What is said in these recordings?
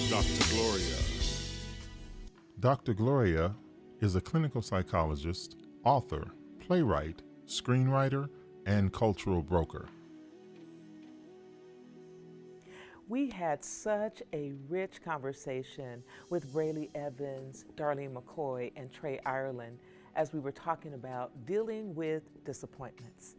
Dr. Gloria. Dr. Gloria is a clinical psychologist, author, playwright, screenwriter, and cultural broker. We had such a rich conversation with Brayley Evans, Darlene McCoy, and Trey Ireland as we were talking about dealing with disappointments.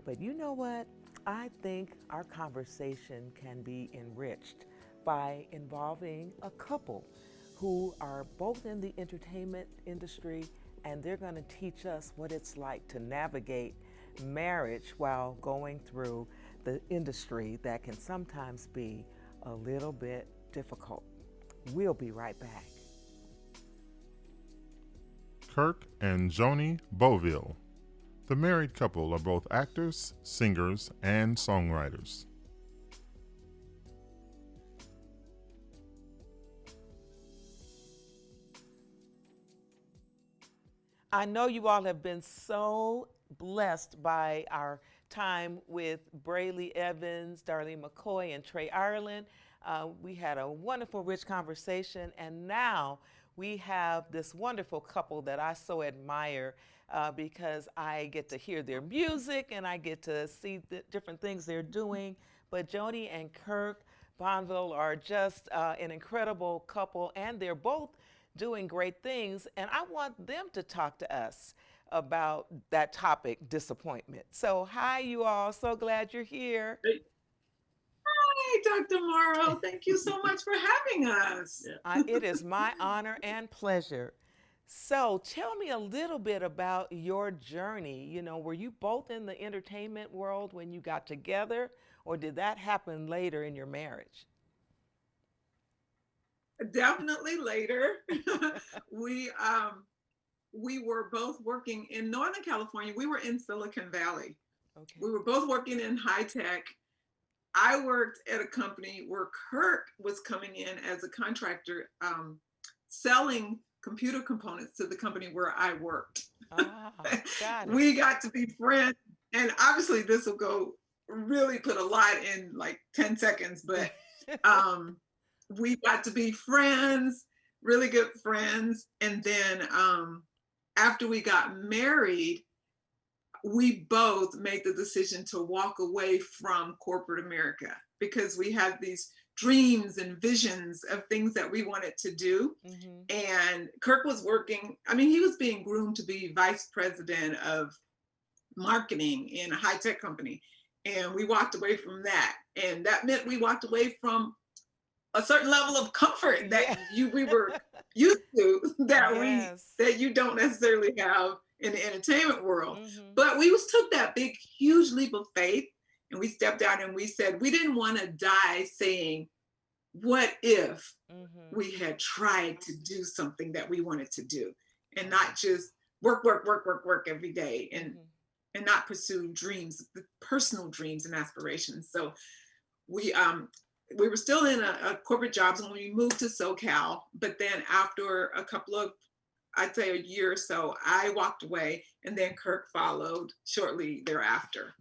But you know what? I think our conversation can be enriched by involving a couple who are both in the entertainment industry, and they're going to teach us what it's like to navigate marriage while going through the industry that can sometimes be a little bit difficult. We'll be right back. Kirk and Joni Bovill. The married couple are both actors, singers, and songwriters. I know you all have been so blessed by our time with Brayley Evans, Darlene McCoy, and Trey Ireland. We had a wonderful, rich conversation, and now we have this wonderful couple that I so admire because I get to hear their music and I get to see the different things they're doing. But Joni and Kirk Bovill are just an incredible couple, and they're both doing great things. And I want them to talk to us about that topic, disappointment. So, hi, you all. So glad you're here. Hey. Hi, Dr. Morrow. Thank you so much for having us. It is my honor and pleasure. So, tell me a little bit about your journey. You know, were you both in the entertainment world when you got together, or did that happen later in your marriage? Definitely later. We were both working in Northern California. We were in Silicon Valley. Okay. We were both working in high tech. I worked at a company where Kirk was coming in as a contractor, selling computer components to the company where I worked. Got it. We got to be friends. And obviously this will go really put a lot in like 10 seconds, but we got to be friends, really good friends. And then after we got married, we both made the decision to walk away from corporate America because we had these dreams and visions of things that we wanted to do. Mm-hmm. And Kirk was working, he was being groomed to be vice president of marketing in a high tech company. And we walked away from that. And that meant we walked away from a certain level of comfort that we were used to that you don't necessarily have in the entertainment world. Mm-hmm. But we took that big, huge leap of faith, and we stepped out and we said we didn't want to die saying, what if we had tried to do something that we wanted to do and not just work every day and not pursue dreams, personal dreams and aspirations. So we were still in a corporate jobs when we moved to SoCal, but then after a couple of, I'd say a year or so, I walked away, and then Kirk followed shortly thereafter.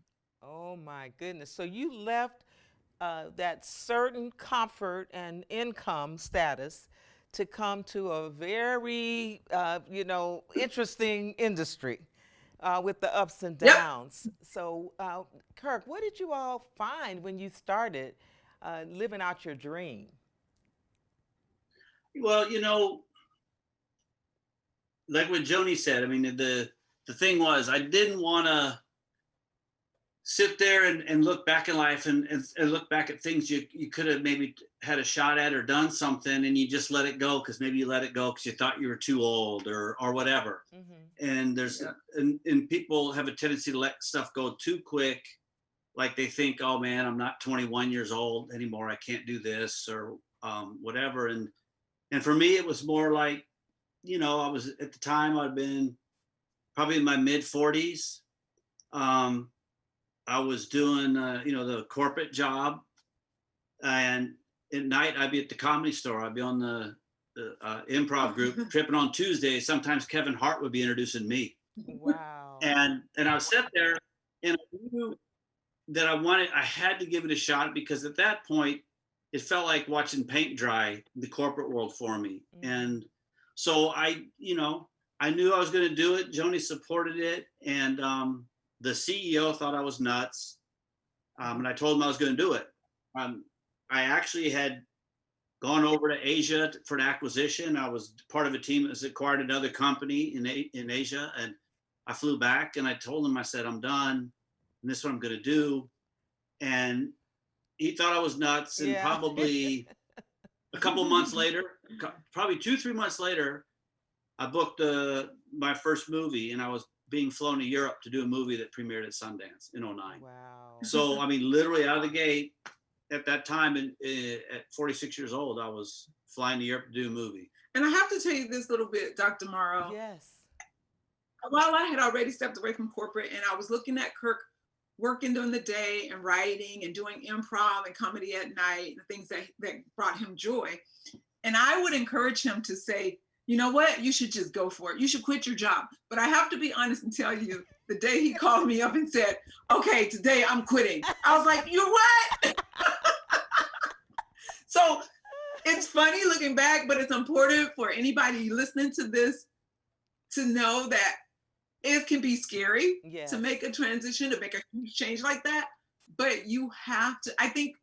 Oh my goodness. So you left that certain comfort and income status to come to a very, interesting industry with the ups and downs. Yep. So Kirk, what did you all find when you started living out your dream? Well, like what Joni said, the thing was, I didn't want to sit there and look back in life and look back at things you could have maybe had a shot at or done something, and you just let it go because maybe you let it go because you thought you were too old or whatever. Mm-hmm. And and people have a tendency to let stuff go too quick. Like they think, oh man, I'm not 21 years old anymore. I can't do this or whatever. And for me, it was more like, I was at the time I'd been probably in my mid 40s. I was doing, the corporate job, and at night I'd be at the Comedy Store. I'd be on the improv group tripping on Tuesdays. Sometimes Kevin Hart would be introducing me. Wow. And I would sit there and I knew that I had to give it a shot because at that point it felt like watching paint dry in the corporate world for me. And so I knew I was going to do it. Joni supported it. And the CEO thought I was nuts. And I told him I was going to do it. I actually had gone over to Asia for an acquisition. I was part of a team that has acquired another company in Asia. And I flew back and I told him, I said, I'm done. And this is what I'm going to do. And he thought I was nuts. And probably a couple months later, probably 2-3 months later, I booked my first movie, and I was being flown to Europe to do a movie that premiered at Sundance in 2009. Wow. So, I mean, literally out of the gate at that time, at 46 years old, I was flying to Europe to do a movie. And I have to tell you this little bit, Dr. Morrow. Yes. While I had already stepped away from corporate and I was looking at Kirk working during the day and writing and doing improv and comedy at night, and things that brought him joy. And I would encourage him to say, you know what, you should just go for it. You should quit your job. But I have to be honest and tell you, the day he called me up and said, okay, today I'm quitting, I was like, you what? So it's funny looking back, but it's important for anybody listening to this to know that it can be scary to make a transition, to make a huge change like that. But you have to, I think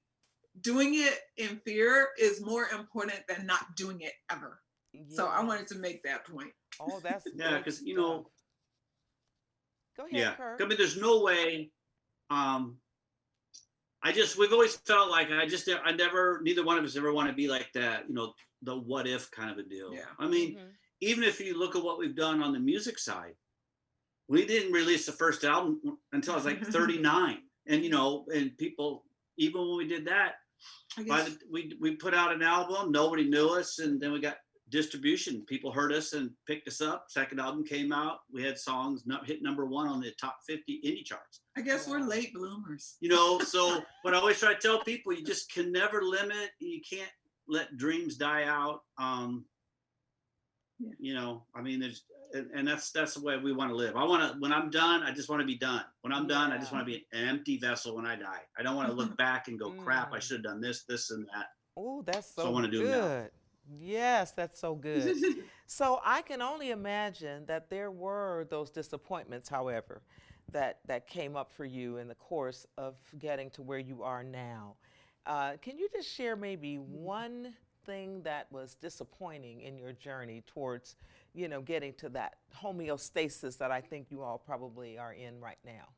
doing it in fear is more important than not doing it ever. Yeah. So I wanted to make that point. Oh, that's yeah, because go ahead, Kirk. I mean, there's no way. We've always felt like neither one of us ever want to be like that, the what if kind of a deal. Yeah. I mean, even if you look at what we've done on the music side, we didn't release the first album until I was like 39. And, and people, even when we did that, we put out an album, nobody knew us. And then we got distribution. People heard us and picked us up. Second album came out. We had songs hit number 1 on the top 50 indie charts. I guess we're late bloomers. So what I always try to tell people, you just can never limit. You can't let dreams die out. I mean, that's the way we want to live. When I'm done, I just want to be done. When I'm done, I just want to be an empty vessel when I die. I don't want to look back and go, crap, I should have done this, and that. Oh, that's so I want to do good. Yes, that's so good. So I can only imagine that there were those disappointments, however, that came up for you in the course of getting to where you are now. Can you just share maybe one thing that was disappointing in your journey towards, getting to that homeostasis that I think you all probably are in right now?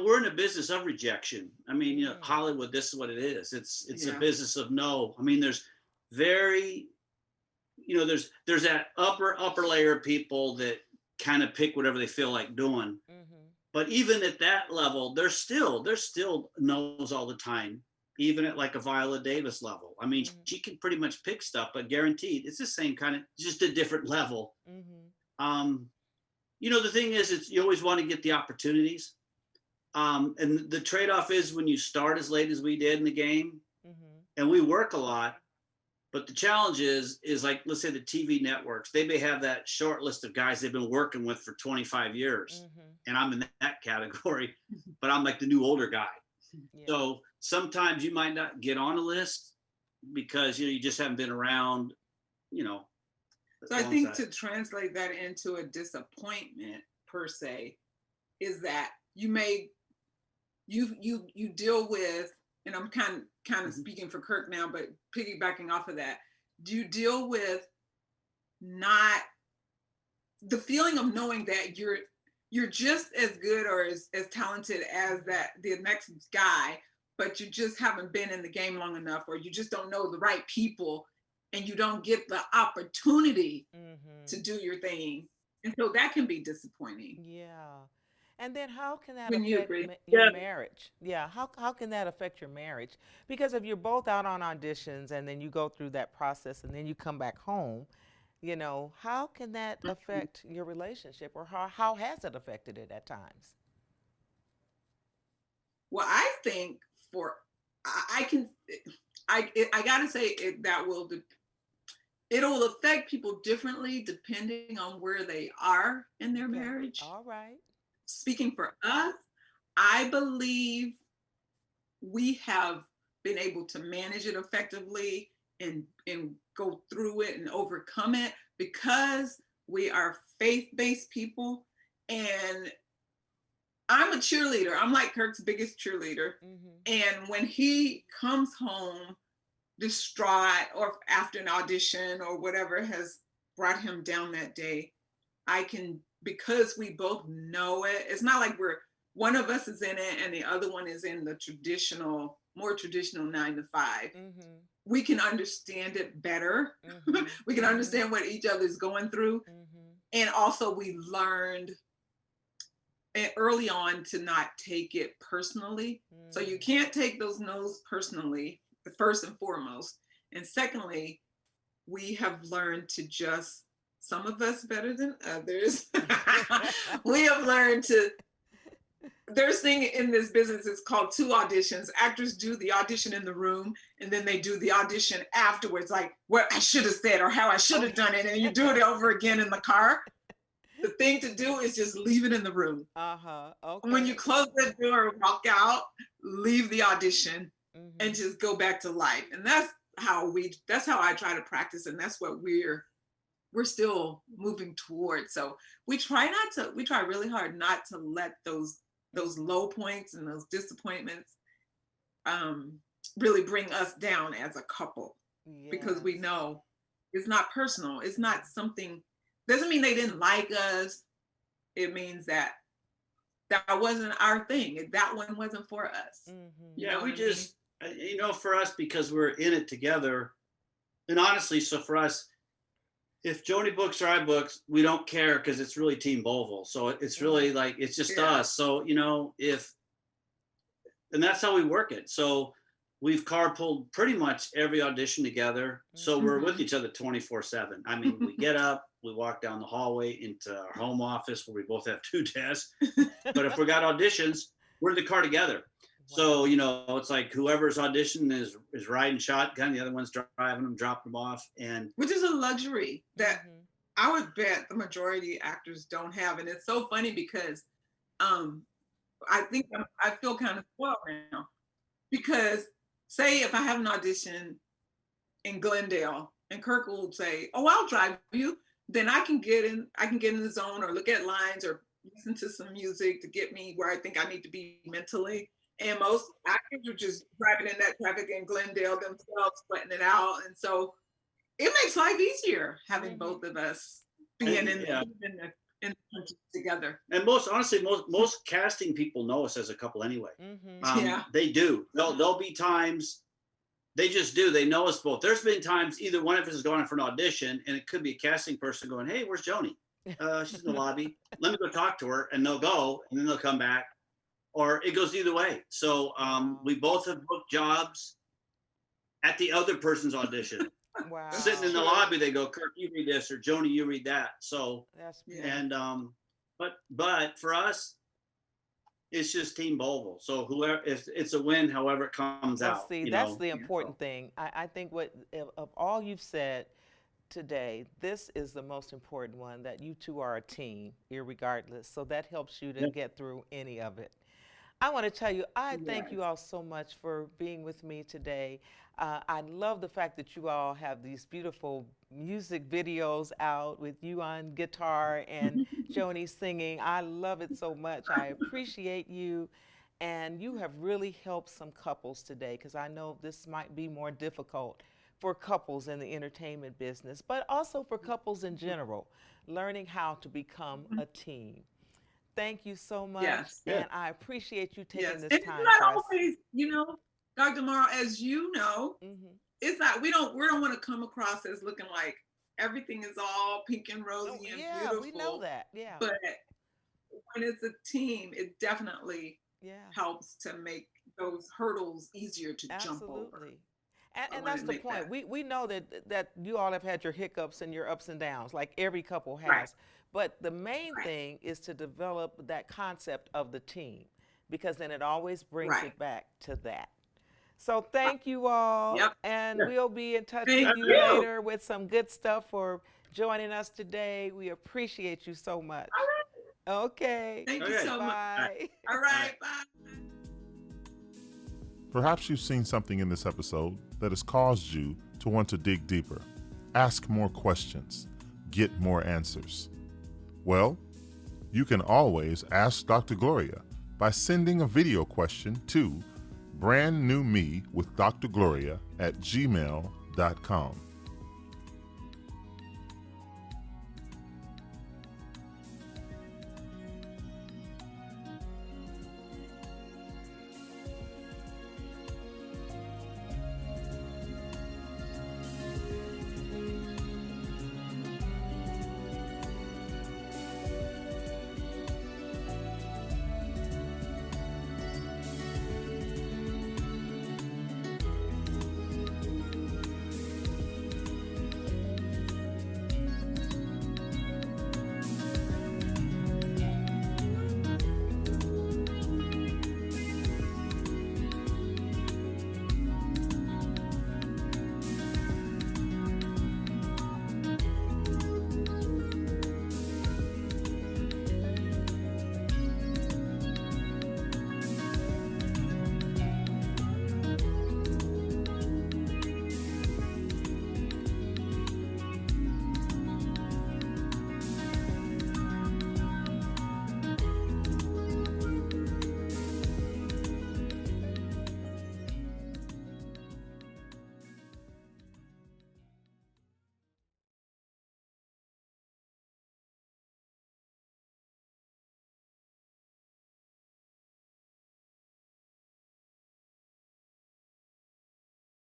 We're in a business of rejection. I mean, Hollywood, this is what it is. It's a business of no. I mean, there's there's that upper layer of people that kind of pick whatever they feel like doing. But even at that level, there's still no's all the time, even at like a Viola Davis level. I mean, she can pretty much pick stuff, but guaranteed it's the same kind of, just a different level. The thing is, you always want to get the opportunities. And the trade-off is when you start as late as we did in the game, and we work a lot, but the challenge is like, let's say the TV networks, they may have that short list of guys they've been working with for 25 years. And I'm in that category, but I'm like the new older guy. Yeah. So sometimes you might not get on a list because, you just haven't been around, So I think to translate that into a disappointment per se is that you deal with, and I'm kind of speaking for Kirk now, but piggybacking off of that, do you deal with not the feeling of knowing that you're just as good or as talented as the next guy, but you just haven't been in the game long enough, or you just don't know the right people, and you don't get the opportunity to do your thing. And so that can be disappointing. Yeah. And then how can that affect your marriage? Yeah, how can that affect your marriage? Because if you're both out on auditions and then you go through that process and then you come back home, how can that affect your relationship, or how has it affected it at times? Well, I think I gotta say it'll affect people differently depending on where they are in their marriage. All right. Speaking for us, I believe we have been able to manage it effectively and go through it and overcome it because we are faith-based people. And I'm a cheerleader. I'm like Kirk's biggest cheerleader. And when he comes home distraught or after an audition or whatever has brought him down that day, I can, because we both know it, it's not like one of us is in it and the other one is in the more traditional 9 to 5. We can understand it better. We can understand what each other is going through. And also we learned early on to not take it personally. So you can't take those no's personally, first and foremost. And secondly, we have learned to just, some of us better than others, we have learned to, there's a thing in this business, it's called 2 auditions. Actors do the audition in the room and then they do the audition afterwards, like what I should have said or how I should have done it. And you do it over again in the car. The thing to do is just leave it in the room. Okay. When you close the door and walk out, leave the audition and just go back to life. And that's how I try to practice. And that's what we're still moving towards. So we try really hard not to let those low points and those disappointments really bring us down as a couple. Because we know it's not personal. It's not something, doesn't mean they didn't like us. It means that wasn't our thing. That one wasn't for us. Yeah, we just, for us, because we're in it together. And honestly, so for us, if Joni books or I books, we don't care because it's really Team Bovill. So it's really like, it's just us. So, and that's how we work it. So we've carpooled pretty much every audition together. So we're with each other 24/7. I mean, we get up, we walk down the hallway into our home office where we both have 2 desks. But if we got auditions, we're in the car together. So, it's like whoever's audition is riding shotgun, the other one's driving them, dropping them off. And which is a luxury that I would bet the majority of actors don't have. And it's so funny because I think I feel kind of spoiled now. Because say if I have an audition in Glendale and Kirk will say, "Oh, I'll drive you," then I can get in the zone or look at lines or listen to some music to get me where I think I need to be mentally. And most actors are just driving in that traffic in Glendale themselves, sweating it out. And so it makes life easier having both of us being in the country together. And most casting people know us as a couple anyway. They do. There'll be times they just do. They know us both. There's been times either one of us is going for an audition, and it could be a casting person going, "Hey, where's Joni? She's in the lobby. Let me go talk to her," and they'll go, and then they'll come back. Or it goes either way. So we both have booked jobs at the other person's audition. Sitting in the lobby, they go, "Kirk, you read this," or "Joni, you read that." So that's beautiful. And but for us, it's just Team Bovill. So whoever, if it's a win, however it comes out. See, that's the important thing. I think of all you've said today, this is the most important one, that you two are a team, irregardless. So that helps you to get through any of it. I want to tell you, I thank you all so much for being with me today. I love the fact that you all have these beautiful music videos out with you on guitar and Joni singing. I love it so much. I appreciate you. And you have really helped some couples today, because I know this might be more difficult for couples in the entertainment business, but also for couples in general, learning how to become a team. Thank you so much. And I appreciate you taking this time. It's not always, Dr. Morrow, as you know, it's not, we don't want to come across as looking like everything is all pink and rosy and beautiful. We know that. But when it's a team, it definitely helps to make those hurdles easier to jump over. And that's the point. We know that you all have had your hiccups and your ups and downs, like every couple has. But the main thing is to develop that concept of the team, because then it always brings it back to that. So thank you all. And we'll be in touch with you later with some good stuff for joining us today. We appreciate you so much. Okay. Thank you Okay. so much. Bye. All right, bye. Perhaps you've seen something in this episode that has caused you to want to dig deeper, ask more questions, get more answers. Well, you can always ask Dr. Gloria by sending a video question to brandnewmewithdrgloria@gmail.com.